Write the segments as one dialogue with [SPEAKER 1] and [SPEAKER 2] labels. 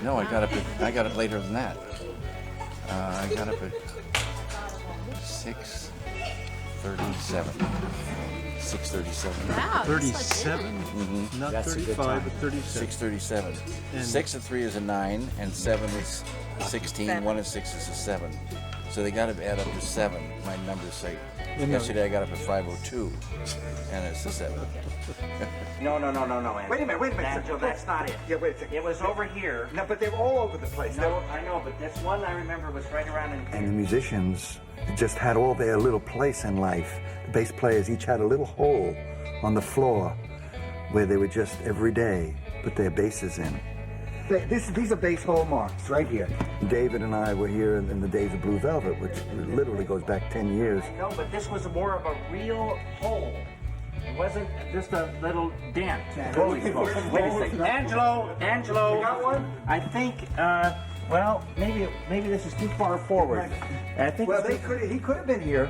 [SPEAKER 1] No, I got it later than that. I got up at 6:37. 6:37.
[SPEAKER 2] Wow.
[SPEAKER 3] 37? Not
[SPEAKER 4] That's a good
[SPEAKER 3] 35,
[SPEAKER 4] time.
[SPEAKER 3] but 37.
[SPEAKER 1] 6:37.
[SPEAKER 3] And-
[SPEAKER 1] 6 and 3 is a 9, and 7 is 16.
[SPEAKER 2] Seven.
[SPEAKER 1] 1 and 6 is a 7. So they got to add up to 7. My numbers say.
[SPEAKER 3] And
[SPEAKER 1] Yesterday I got up at 5:02, and it's a 7.
[SPEAKER 4] No.
[SPEAKER 5] Wait a minute.
[SPEAKER 4] Angelo, that's not it.
[SPEAKER 5] Yeah, wait a second.
[SPEAKER 4] It was over here.
[SPEAKER 5] No, but they're all over the place.
[SPEAKER 4] No, I know, but this one I remember was right around in
[SPEAKER 5] And the musicians just had all their little place in life. The bass players each had a little hole on the floor where they would just every day put their basses in. These are bass hole marks right here. David and I were here in the days of Blue Velvet, which literally goes back 10 years.
[SPEAKER 4] No, but this was more of a real hole. It wasn't just a little dent. Wait a second. Angelo.
[SPEAKER 5] You got one?
[SPEAKER 4] I think, well, maybe this is too far forward. I think
[SPEAKER 5] Well, he could have been here.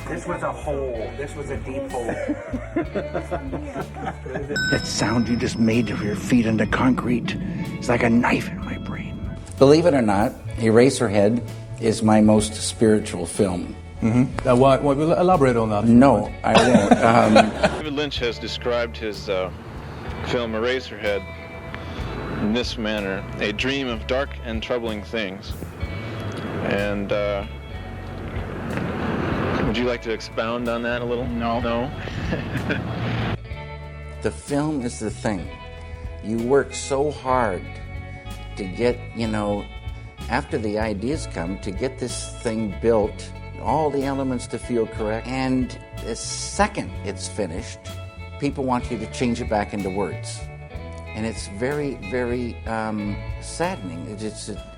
[SPEAKER 4] this was a hole. This was a deep hole.
[SPEAKER 6] That sound you just made with your feet into concrete is like a knife in my brain.
[SPEAKER 7] Believe it or not, Eraserhead is my most spiritual film.
[SPEAKER 3] Elaborate on that.
[SPEAKER 7] No, I won't.
[SPEAKER 8] David Lynch has described his film Eraserhead in this manner: a dream of dark and troubling things. And would you like to expound on that a little? No.
[SPEAKER 7] The film is the thing. You work so hard to get, after the ideas come, to get this thing built, all the elements to feel correct. And the second it's finished, people want you to change it back into words. And it's very, very saddening.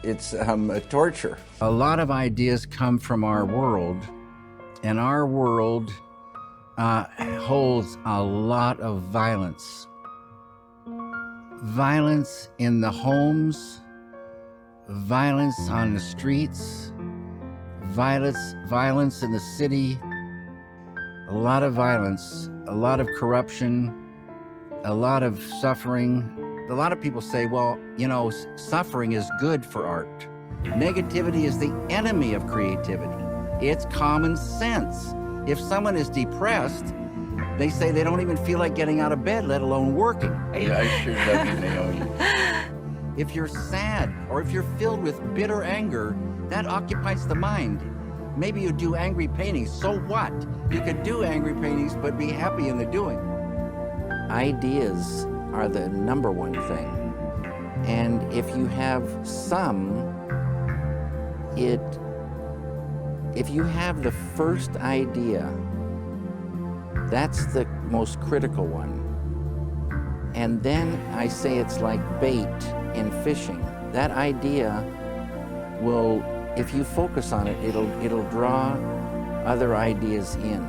[SPEAKER 7] It's a torture. A lot of ideas come from our world, and our world holds a lot of violence. Violence in the homes, violence on the streets, violence in the city, a lot of violence, a lot of corruption, a lot of suffering. A lot of people say, well, suffering is good for art. Negativity is the enemy of creativity. It's common sense. If someone is depressed, they say they don't even feel like getting out of bed, let alone working.
[SPEAKER 1] I sure love you, Naomi.
[SPEAKER 7] If you're sad or if you're filled with bitter anger, that occupies the mind. Maybe you do angry paintings, so what? You could do angry paintings, but be happy in the doing. Ideas are the number one thing. And if you have some, if you have the first idea, that's the most critical one. And then I say it's like bait in fishing. That idea will, if you focus on it, it'll draw other ideas in.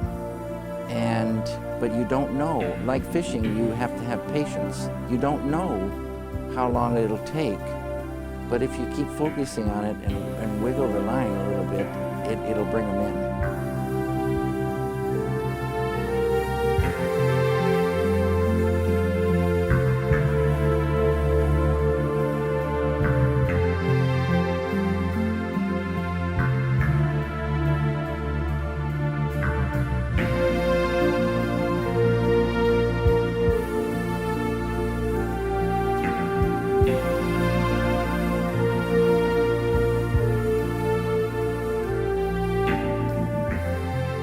[SPEAKER 7] But you don't know. Like fishing, you have to have patience. You don't know how long it'll take. But if you keep focusing on it and wiggle the line a little bit, it'll bring them in.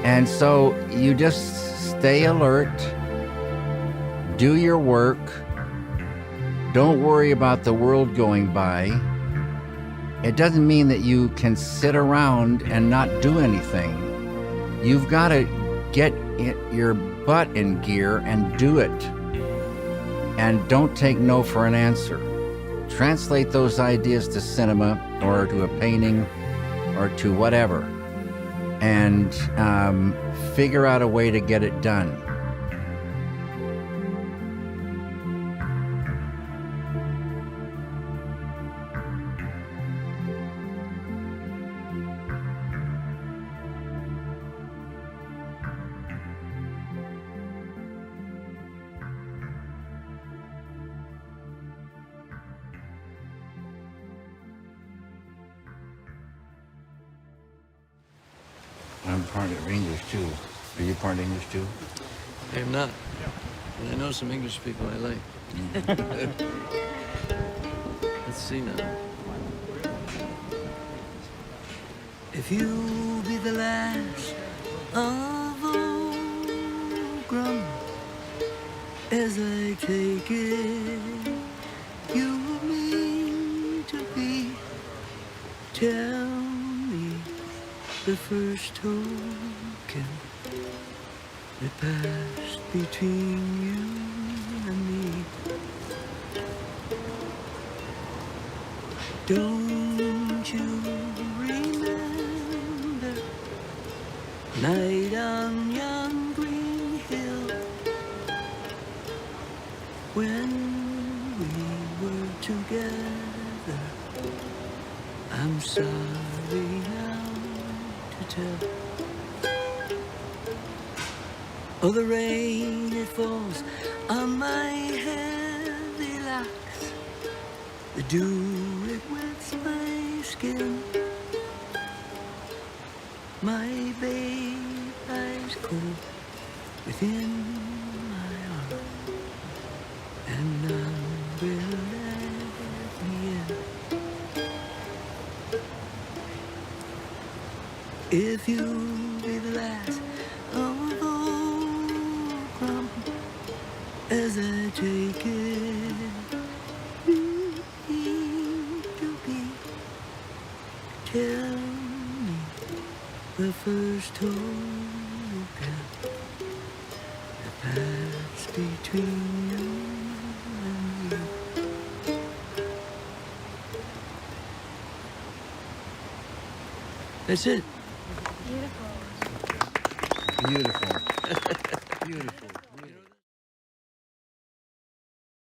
[SPEAKER 7] And so you just stay alert, do your work, don't worry about the world going by. It doesn't mean that you can sit around and not do anything. You've got to get your butt in gear and do it. And don't take no for an answer. Translate those ideas to cinema or to a painting or to whatever. And figure out a way to get it done. I'm part English too. Are you part English too?
[SPEAKER 2] I am not. But I know some English people I like. Let's see now. If you be the last of old Grum, as I take it, you mean to be. Tell me the first token that passed between you and me. Don't you remember night on yon green hill when we were together? I'm sorry now to tell. Oh, the rain, it falls on my heavy locks. The dew, it wets my skin. My babe lies cold within my arms, and none will let me in. If you be the last of old Crumb, as I take it, to be, tell me the first token that passed between you and me. That's it.
[SPEAKER 7] Beautiful. Beautiful.